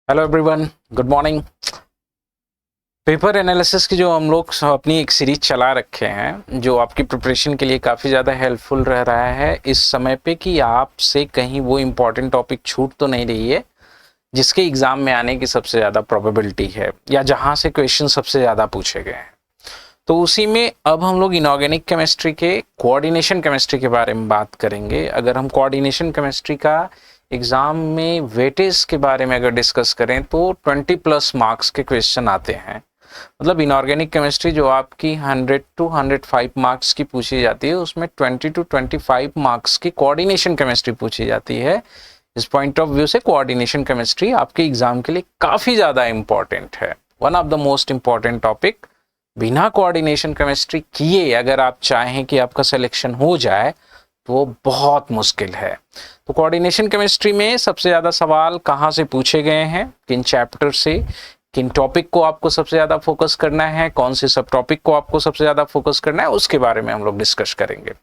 Hello everyone, good morning. Paper analysis की जो हम लोग अपनी एक सीरीज चला रखे हैं, जो आपकी प्रिपरेशन के लिए काफ़ी ज़्यादा हेल्पफुल रह रहा है इस समय पे कि आपसे कहीं वो इम्पोर्टेंट टॉपिक छूट तो नहीं रही है जिसके एग्ज़ाम में आने की सबसे ज़्यादा प्रोबेबिलिटी है या जहाँ से क्वेश्चन सबसे ज़्यादा पूछे गए हैं। तो उसी में अब हम लोग इनऑर्गेनिक केमिस्ट्री के कोऑर्डिनेशन केमिस्ट्री के बारे में बात करेंगे। अगर हम कोऑर्डिनेशन केमिस्ट्री का एग्ज़ाम में वेटेज के बारे में अगर डिस्कस करें तो 20+ मार्क्स के क्वेश्चन आते हैं। मतलब इनऑर्गेनिक केमिस्ट्री जो आपकी 100 to 105 मार्क्स की पूछी जाती है, उसमें 20 to 25 मार्क्स की कोऑर्डिनेशन केमिस्ट्री पूछी जाती है। इस पॉइंट ऑफ व्यू से कोऑर्डिनेशन केमिस्ट्री आपके एग्जाम के लिए काफ़ी ज़्यादा इंपॉर्टेंट है, one of the most important topic. बिना कोऑर्डिनेशन केमिस्ट्री किए अगर आप चाहें कि आपका सिलेक्शन हो जाए तो वो बहुत मुश्किल है। तो कोऑर्डिनेशन केमिस्ट्री में सबसे ज़्यादा सवाल कहाँ से पूछे गए हैं, किन चैप्टर से, किन टॉपिक को आपको सबसे ज़्यादा फोकस करना है, कौन से सब टॉपिक को आपको सबसे ज़्यादा फोकस करना है, उसके बारे में हम लोग डिस्कस करेंगे।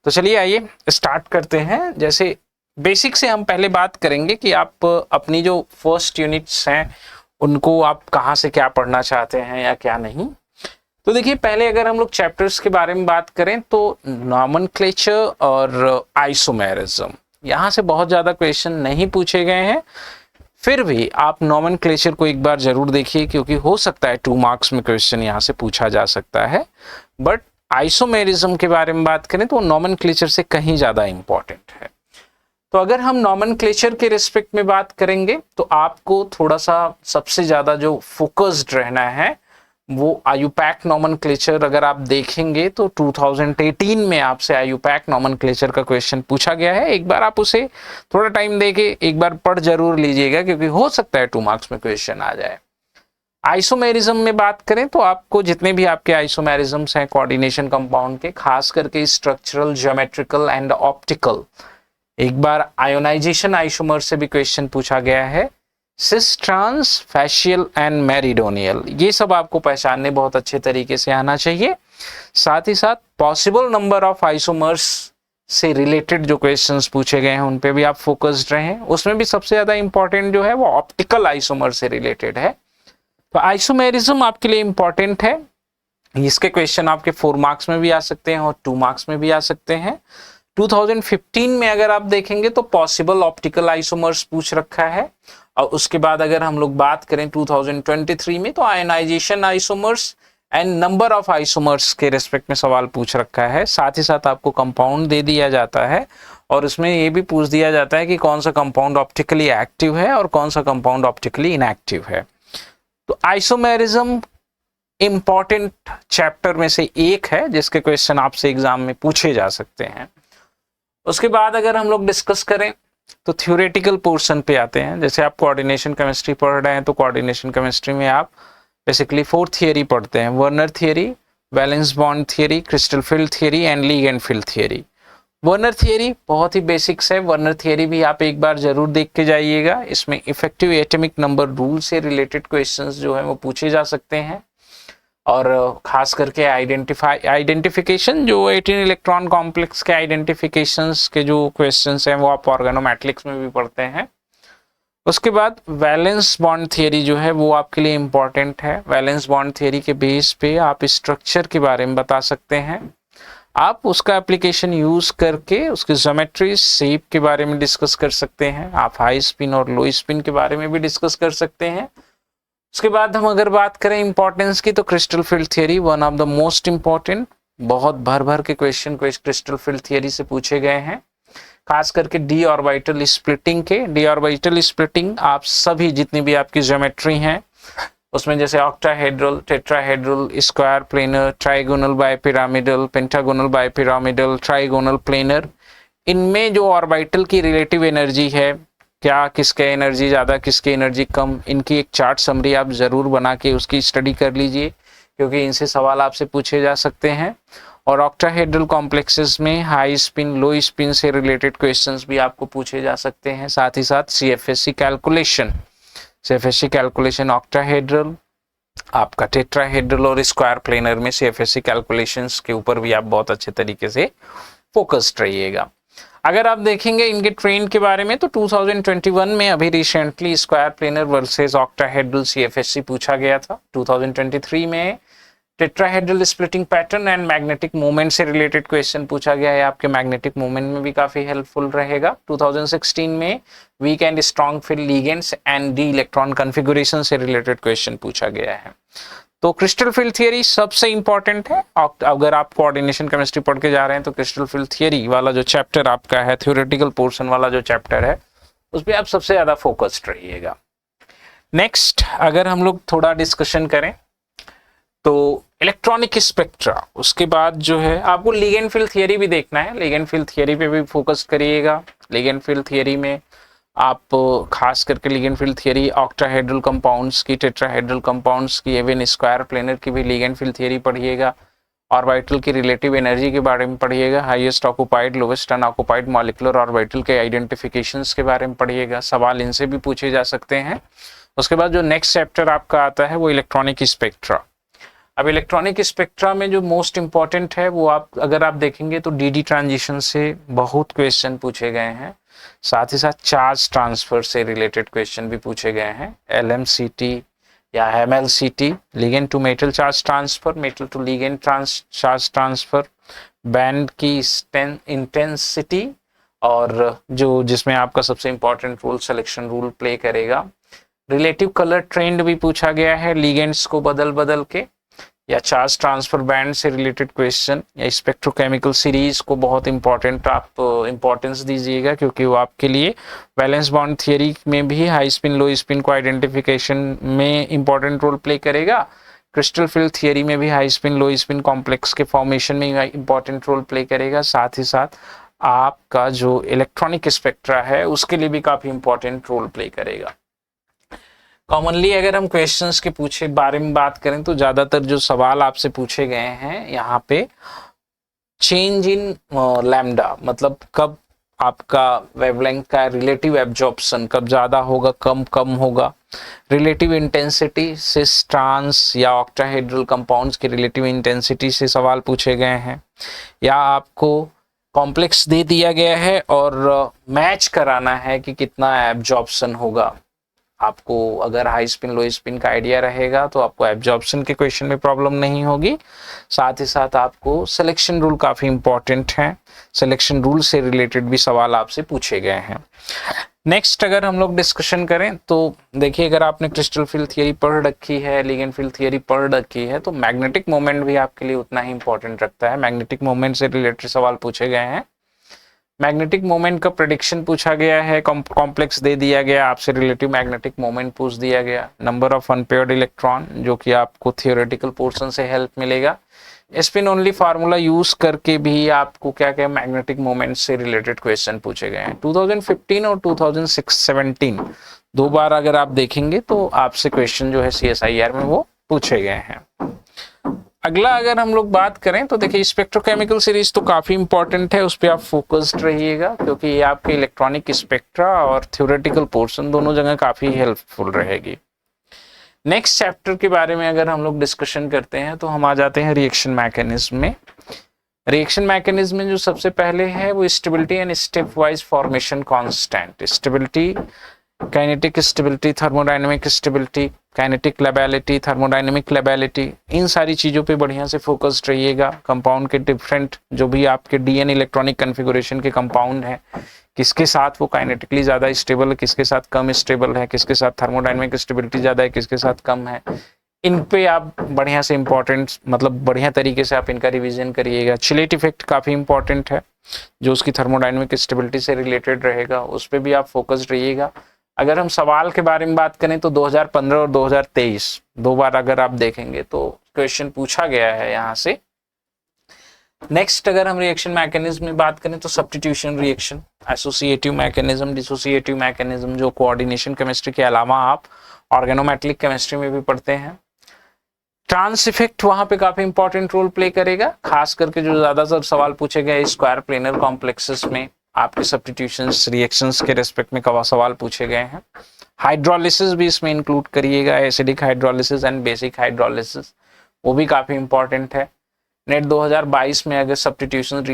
तो चलिए आइए स्टार्ट करते हैं। जैसे बेसिक से हम पहले बात करेंगे कि आप अपनी जो फर्स्ट यूनिट्स हैं उनको आप कहाँ से क्या पढ़ना चाहते हैं या क्या नहीं। तो देखिए, पहले अगर हम लोग चैप्टर्स के बारे में बात करें तो नॉमेनक्लेचर और आइसोमेरिज्म, यहाँ से बहुत ज़्यादा क्वेश्चन नहीं पूछे गए हैं। फिर भी आप नॉमेनक्लेचर को एक बार जरूर देखिए, क्योंकि हो सकता है 2 मार्क्स में क्वेश्चन यहाँ से पूछा जा सकता है। बट आइसोमेरिज्म के बारे में बात करें तो नॉमेनक्लेचर से कहीं ज़्यादा इंपॉर्टेंट है। तो अगर हम नॉमेनक्लेचर के रिस्पेक्ट में बात करेंगे तो आपको थोड़ा सा सबसे ज़्यादा जो फोकस्ड रहना है वो आयुपैक नॉमेनक्लेचर। अगर आप देखेंगे तो 2018 में आपसे आयुपैक नॉमेनक्लेचर का क्वेश्चन पूछा गया है। एक बार आप उसे थोड़ा टाइम देके एक बार पढ़ जरूर लीजिएगा, क्योंकि हो सकता है 2 मार्क्स में क्वेश्चन आ जाए। आइसोमेरिज्म में बात करें तो आपको जितने भी आपके आइसोमेरिज्म्स हैं कोऑर्डिनेशन कंपाउंड के, खास करके स्ट्रक्चरल, ज्योमेट्रिकल एंड ऑप्टिकल, एक बार आयोनाइजेशन आइसोमर से भी क्वेश्चन पूछा गया है। सिस, ट्रांस, फैशियल एंड मेरिडोनियल, ये सब आपको पहचानने बहुत अच्छे तरीके से आना चाहिए। साथ ही साथ पॉसिबल नंबर ऑफ आइसोमर्स से रिलेटेड जो क्वेश्चंस पूछे गए हैं उन पे भी आप फोकस्ड रहें। उसमें भी सबसे ज्यादा इंपॉर्टेंट जो है वो ऑप्टिकल आइसोमर से रिलेटेड है। तो आइसोमेरिज्म आपके लिए इंपॉर्टेंट है। इसके क्वेश्चन आपके 4 मार्क्स में भी आ सकते हैं और 2 मार्क्स में भी आ सकते हैं। 2015 में अगर आप देखेंगे तो पॉसिबल ऑप्टिकल आइसोमर्स पूछ रखा है। और उसके बाद अगर हम लोग बात करें 2023 में तो ionization isomers and number of isomers के रिस्पेक्ट में सवाल पूछ रखा है। साथ ही साथ आपको कंपाउंड दे दिया जाता है और उसमें ये भी पूछ दिया जाता है कि कौन सा कंपाउंड ऑप्टिकली एक्टिव है और कौन सा कंपाउंड ऑप्टिकली इनएक्टिव है। तो आइसोमेरिज्म इंपॉर्टेंट चैप्टर में से एक है जिसके क्वेश्चन आपसे एग्जाम में पूछे जा सकते हैं। उसके बाद अगर हम लोग डिस्कस करें तो थ्योरेटिकल पोर्शन पे आते हैं। जैसे आप कोऑर्डिनेशन केमिस्ट्री पढ़ रहे हैं तो कोऑर्डिनेशन केमिस्ट्री में आप बेसिकली 4 थियरी पढ़ते हैं: Werner theory, valence bond theory, crystal field theory and ligand field theory. Werner theory बहुत ही बेसिक्स है। वर्नर थियरी भी आप एक बार जरूर देख के जाइएगा। इसमें इफेक्टिव एटॉमिक नंबर रूल से रिलेटेड क्वेश्चंस जो है वो पूछे जा सकते हैं। और खास करके आइडेंटिफिकेशन, जो 18 इलेक्ट्रॉन कॉम्प्लेक्स के आइडेंटिफिकेशंस के जो क्वेश्चंस हैं वो आप ऑर्गेनोमेटिक्स में भी पढ़ते हैं। उसके बाद वैलेंस बॉन्ड थियरी जो है वो आपके लिए इम्पॉर्टेंट है। वैलेंस बॉन्ड थियरी के बेस पे आप स्ट्रक्चर के बारे में बता सकते हैं। आप उसका एप्लीकेशन यूज करके उसके ज्योमेट्री, शेप के बारे में डिस्कस कर सकते हैं। आप हाई स्पिन और लो स्पिन के बारे में भी डिस्कस कर सकते हैं। उसके बाद हम अगर बात करें इंपॉर्टेंस की तो crystal field theory one of the most important, बहुत भर भर के क्वेश्चन क्रिस्टल फील्ड थियरी से पूछे गए हैं। खास करके डी ऑर्बिटल स्प्लिटिंग के। डी ऑर्बिटल स्प्लिटिंग आप सभी जितनी भी आपकी ज्योमेट्री हैं उसमें, जैसे octahedral, tetrahedral, square planar, trigonal bipyramidal, pentagonal bipyramidal, trigonal planar, इनमें जो ऑर्बिटल की रिलेटिव एनर्जी है, क्या किसके एनर्जी ज़्यादा किसकी एनर्जी कम, इनकी एक चार्ट समरी आप ज़रूर बना के उसकी स्टडी कर लीजिए, क्योंकि इनसे सवाल आपसे पूछे जा सकते हैं। और ऑक्टाहेड्रल कॉम्प्लेक्सेस में हाई स्पिन, लो स्पिन से रिलेटेड क्वेश्चंस भी आपको पूछे जा सकते हैं। साथ ही साथ सीएफएससी कैलकुलेशन ऑक्टाहेड्रल, आपका टेट्राहेड्रल और स्क्वायर प्लेनर में सीएफएससी कैलकुलेशंस के ऊपर भी आप बहुत अच्छे तरीके से फोकस्ड रहिएगा। अगर आप देखेंगे इनके ट्रेंड के बारे में तो 2021 में अभी recently square planar versus octahedral CFSE पूछा गया था। 2023 में tetrahedral splitting pattern and magnetic moment से रिलेटेड क्वेश्चन पूछा गया है, आपके मैग्नेटिक मोमेंट में भी काफी हेल्पफुल रहेगा। 2016 में weak and strong field ligands and d electron configuration से रिलेटेड क्वेश्चन पूछा गया है। तो क्रिस्टल फील्ड थियरी सबसे इंपॉर्टेंट है। अगर आप कोऑर्डिनेशन केमिस्ट्री पढ़ के जा रहे हैं तो क्रिस्टल फील्ड थियरी वाला जो चैप्टर आपका है, थ्योरेटिकल पोर्शन वाला जो चैप्टर है, उस पर आप सबसे ज्यादा फोकस्ड रहिएगा। नेक्स्ट अगर हम लोग थोड़ा डिस्कशन करें तो इलेक्ट्रॉनिक स्पेक्ट्रा, उसके बाद जो है आपको लिगेंड फील्ड थियरी भी देखना है, लिगेंड फील्ड थियरी पे भी फोकस करिएगा। लिगेंड फील्ड थियरी में आप खास करके ligand field theory octahedral compounds की, टेट्राहेड्रल कंपाउंड्स की, इवन स्क्वायर प्लेनर की भी लिगेंड फील्ड थियरी पढ़िएगा। ऑर्बिटल की रिलेटिव एनर्जी के बारे में पढ़िएगा, highest occupied lowest unoccupied molecular orbital के आइडेंटिफिकेशंस के बारे में पढ़िएगा, सवाल इनसे भी पूछे जा सकते हैं। उसके बाद जो नेक्स्ट चैप्टर आपका आता है वो इलेक्ट्रॉनिक स्पेक्ट्रा। अब इलेक्ट्रॉनिक स्पेक्ट्रा में जो मोस्ट इंपॉर्टेंट है वो अगर आप देखेंगे तो डीडी ट्रांजिशन से बहुत क्वेश्चन पूछे गए हैं, साथ ही साथ चार्ज ट्रांसफर से रिलेटेड क्वेश्चन भी पूछे गए हैं। एलएमसीटी या MLCT, ligand to metal charge transfer, metal to ligand charge transfer, band की इंटेंसिटी, और जो जिसमें आपका सबसे important role selection rule play करेगा। रिलेटिव कलर ट्रेंड भी पूछा गया है, लिगेंड्स को बदल बदल के, या चार्ज ट्रांसफर बैंड से रिलेटेड क्वेश्चन, या स्पेक्ट्रोकेमिकल सीरीज को बहुत इंपॉर्टेंट आप इंपॉर्टेंस दीजिएगा, क्योंकि वो आपके लिए वैलेंस बॉन्ड थियरी में भी हाई स्पिन लो स्पिन को आइडेंटिफिकेशन में इंपॉर्टेंट रोल प्ले करेगा। क्रिस्टल फील्ड थियरी में भी हाई स्पिन लो स्पिन कॉम्प्लेक्स के फॉर्मेशन में इंपॉर्टेंट रोल प्ले करेगा। साथ ही साथ आपका जो इलेक्ट्रॉनिक स्पेक्ट्रा है उसके लिए भी काफी इंपॉर्टेंट रोल प्ले करेगा। कॉमनली अगर हम क्वेश्चंस के पूछे बारे में बात करें तो ज्यादातर जो सवाल आपसे पूछे गए हैं यहाँ पे, चेंज इन लैम्डा, मतलब कब आपका वेवलेंथ का रिलेटिव एब्जॉर्प्शन कब ज्यादा होगा, कम होगा। रिलेटिव इंटेंसिटी से ट्रांस या ऑक्टाहेड्रल कंपाउंड्स की रिलेटिव इंटेंसिटी से सवाल पूछे गए हैं, या आपको कॉम्प्लेक्स दे दिया गया है और मैच कराना है कि कितना एब्जॉर्प्शन होगा। आपको अगर हाई स्पिन लो स्पिन का आइडिया रहेगा तो आपको एब्जॉर्प्शन के क्वेश्चन में प्रॉब्लम नहीं होगी। साथ ही साथ आपको सिलेक्शन रूल काफी इंपॉर्टेंट है, सिलेक्शन रूल से रिलेटेड भी सवाल आपसे पूछे गए हैं। नेक्स्ट अगर हम लोग डिस्कशन करें तो देखिए, अगर आपने क्रिस्टल फील्ड थियरी पढ़ रखी है, लिगेंड फील्ड थियरी पढ़ रखी है, तो मैग्नेटिक मोमेंट भी आपके लिए उतना ही इंपॉर्टेंट रखता है। मैग्नेटिक मोमेंट से रिलेटेड सवाल पूछे गए हैं। मैग्नेटिक मोमेंट का प्रेडिक्शन पूछा गया है, कॉम्प्लेक्स दे दिया गया, आपसे रिलेटिव मैग्नेटिक मोमेंट पूछ दिया गया, नंबर ऑफ अनपेयर्ड इलेक्ट्रॉन जो कि आपको थियोरेटिकल पोर्शन से हेल्प मिलेगा। स्पिन ओनली फार्मूला यूज करके भी आपको क्या क्या मैग्नेटिक मोमेंट से रिलेटेड क्वेश्चन पूछे गए हैं। 2015 और 2017 दो बार अगर आप देखेंगे तो आपसे क्वेश्चन जो है CSIR में वो पूछे गए हैं। अगला अगर हम लोग बात करें तो देखिए, स्पेक्ट्रोकेमिकल सीरीज तो काफी इंपॉर्टेंट है, उस पर आप फोकस्ड रहिएगा, क्योंकि ये आपके इलेक्ट्रॉनिक स्पेक्ट्रा और थ्योरेटिकल पोर्शन दोनों जगह काफी हेल्पफुल रहेगी। नेक्स्ट चैप्टर के बारे में अगर हम लोग डिस्कशन करते हैं तो हम आ जाते हैं रिएक्शन मैकेनिज्म में। रिएक्शन मैकेनिज्म में जो सबसे पहले है वो stability and stepwise formation constant. Stability, kinetic stability, thermodynamic stability, kinetic lability, thermodynamic lability, इन सारी चीज़ों पे बढ़िया से फोकस्ड रहिएगा। कंपाउंड के डिफरेंट जो भी आपके डीएन इलेक्ट्रॉनिक कॉन्फ़िगरेशन के कंपाउंड हैं, किसके साथ वो काइनेटिकली ज़्यादा स्टेबल है, किसके साथ कम स्टेबल है, किसके साथ थर्मोडायनेमिक स्टेबिलिटी ज़्यादा है, किसके साथ कम है, इन पे आप बढ़िया से इंपॉर्टेंट, मतलब बढ़िया तरीके से आप इनका रिवीजन करिएगा। चिलेट इफेक्ट काफ़ी इंपॉर्टेंट है, जो उसकी थर्मोडायनेमिक स्टेबिलिटी से रिलेटेड रहेगा, उस पर भी आप फोकस्ड रहिएगा। अगर हम सवाल के बारे में बात करें तो 2015 और 2023 दो बार अगर आप देखेंगे तो क्वेश्चन पूछा गया है यहाँ से। नेक्स्ट अगर हम रिएक्शन मैकेनिज्म में बात करें तो substitution reaction, associative mechanism, dissociative mechanism, जो कोऑर्डिनेशन केमिस्ट्री के अलावा आप ऑर्गेनोमेटेलिक केमिस्ट्री में भी पढ़ते हैं। ट्रांस इफेक्ट वहां पे काफी इंपॉर्टेंट रोल प्ले करेगा, खास करके जो ज्यादातर सवाल पूछे गए स्क्वायर प्लेनर कॉम्प्लेक्सेस में आपके सब्स्टिट्यूशंस रिएक्शंस के रेस्पेक्ट में कवा सवाल पूछे गए हैं। हाइड्रोलिसिस भी इसमें इंक्लूड करिएगा, acidic hydrolysis and basic hydrolysis, वो भी काफी इंपॉर्टेंट है। नेट 2022 में अगर सब्स्टिट्यूशन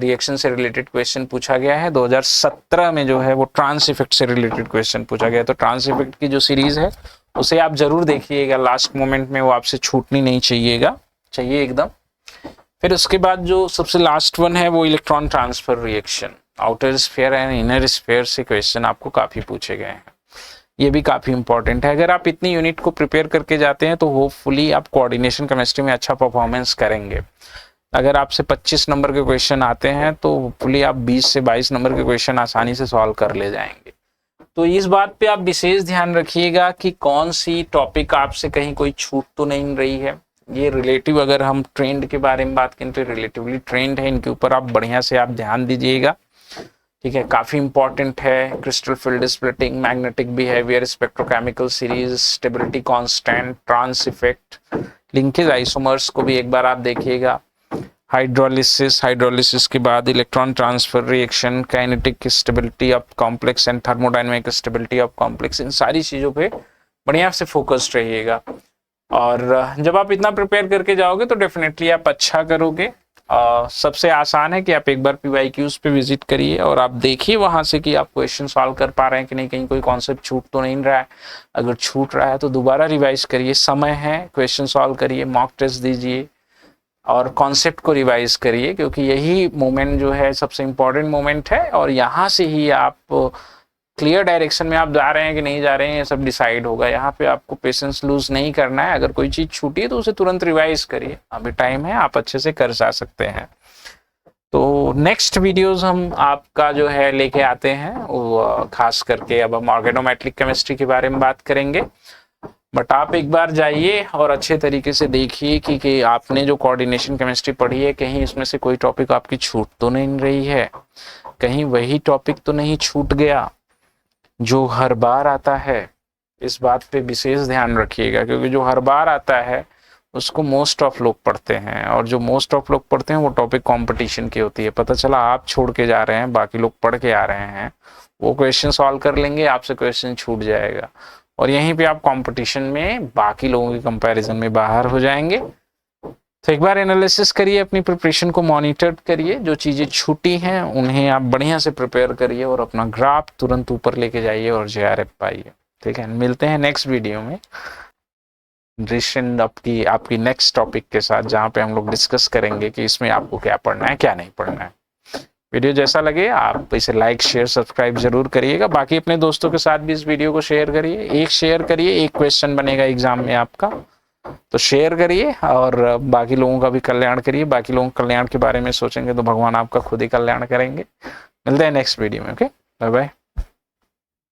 रिएक्शन से रिलेटेड क्वेश्चन पूछा गया है, 2017 में जो है वो ट्रांस इफेक्ट से रिलेटेड क्वेश्चन पूछा गया है। तो ट्रांस इफेक्ट की जो सीरीज है उसे आप जरूर देखिएगा, लास्ट मोमेंट में वो आपसे छूटनी नहीं चाहिए एकदम। फिर उसके बाद जो सबसे लास्ट वन है वो electron transfer reaction, outer sphere and inner sphere से क्वेश्चन आपको काफी पूछे गए हैं, ये भी काफी इंपॉर्टेंट है। अगर आप इतनी यूनिट को प्रिपेयर करके जाते हैं तो होपफुली आप कोऑर्डिनेशन केमिस्ट्री में अच्छा परफॉर्मेंस करेंगे। अगर आपसे 25 नंबर के क्वेश्चन आते हैं तो होपफुली आप 20 से 22 नंबर के क्वेश्चन आसानी से सॉल्व कर ले जाएंगे। तो इस बात पे आप विशेष ध्यान रखिएगा कि कौन सी टॉपिक आपसे कहीं कोई छूट तो नहीं रही है। ये रिलेटिव, अगर हम ट्रेंड के बारे में बात करें तो रिलेटिवली ट्रेंड है, इनके ऊपर आप बढ़िया से आप ध्यान दीजिएगा, ठीक है, काफी इंपॉर्टेंट है। Crystal field splitting, magnetic behaviour, spectrochemical series, stability constant, trans effect, linkage isomers को भी एक बार आप देखिएगा। हाइड्रोलिसिस के बाद electron transfer reaction, kinetic stability of complex and thermodynamic stability of complex, इन सारी चीजों पे बढ़िया से फोकस्ड रहिएगा। और जब आप इतना प्रिपेयर करके जाओगे तो डेफिनेटली आप अच्छा करोगे। सबसे आसान है कि आप एक बार PYQs पे विजिट करिए और आप देखिए वहां से कि आप क्वेश्चन सॉल्व कर पा रहे हैं कि नहीं, कहीं कोई कॉन्सेप्ट छूट तो नहीं रहा है। अगर छूट रहा है तो दोबारा रिवाइज करिए, समय है, क्वेश्चन सॉल्व करिए, मॉक टेस्ट दीजिए और कॉन्सेप्ट को रिवाइज करिए, क्योंकि यही मोमेंट जो है सबसे इंपॉर्टेंट मोमेंट है। और यहाँ से ही आप क्लियर डायरेक्शन में आप जा रहे हैं कि नहीं जा रहे हैं, ये सब डिसाइड होगा। यहाँ पे आपको पेशेंस लूज नहीं करना है। अगर कोई चीज छूटी है तो उसे तुरंत रिवाइज करिए, अभी टाइम है, आप अच्छे से कर जा सकते हैं। तो नेक्स्ट वीडियोस हम आपका जो है लेके आते हैं, वो खास करके अब हम ऑर्गेनोमेट्रिक केमिस्ट्री के बारे में बात करेंगे। बट आप एक बार जाइए और अच्छे तरीके से देखिए कि आपने जो कोऑर्डिनेशन केमिस्ट्री पढ़ी है, कहीं इसमें से कोई टॉपिक आपकी छूट तो नहीं रही है, कहीं वही टॉपिक तो नहीं छूट गया जो हर बार आता है। इस बात पे विशेष ध्यान रखिएगा, क्योंकि जो हर बार आता है उसको मोस्ट ऑफ लोग पढ़ते हैं, और जो मोस्ट ऑफ लोग पढ़ते हैं वो टॉपिक कंपटीशन की होती है। पता चला आप छोड़ के जा रहे हैं, बाकी लोग पढ़ के आ रहे हैं, वो क्वेश्चन सॉल्व कर लेंगे, आपसे क्वेश्चन छूट जाएगा और यहीं पे आप कंपटीशन में बाकी लोगों के कंपैरिजन में बाहर हो जाएंगे। तो एक बार एनालिसिस करिए, अपनी प्रिपरेशन को मॉनिटर करिए, जो चीज़ें छूटी हैं उन्हें आप बढ़िया से प्रिपेयर करिए और अपना ग्राफ तुरंत ऊपर लेके जाइए और JRF पाइए। ठीक है, मिलते हैं नेक्स्ट वीडियो में आपकी नेक्स्ट टॉपिक के साथ, जहाँ पे हम लोग डिस्कस करेंगे कि इसमें आपको क्या पढ़ना है क्या नहीं पढ़ना है। वीडियो जैसा लगे आप इसे लाइक शेयर सब्सक्राइब जरूर करिएगा। बाकी अपने दोस्तों के साथ भी इस वीडियो को शेयर करिए, एक क्वेश्चन बनेगा एग्जाम में आपका, तो शेयर करिए और बाकी लोगों का भी कल्याण करिए। बाकी लोगों के कल्याण के बारे में सोचेंगे तो भगवान आपका खुद ही कल्याण करेंगे। मिलते हैं नेक्स्ट वीडियो में। Okay, bye bye.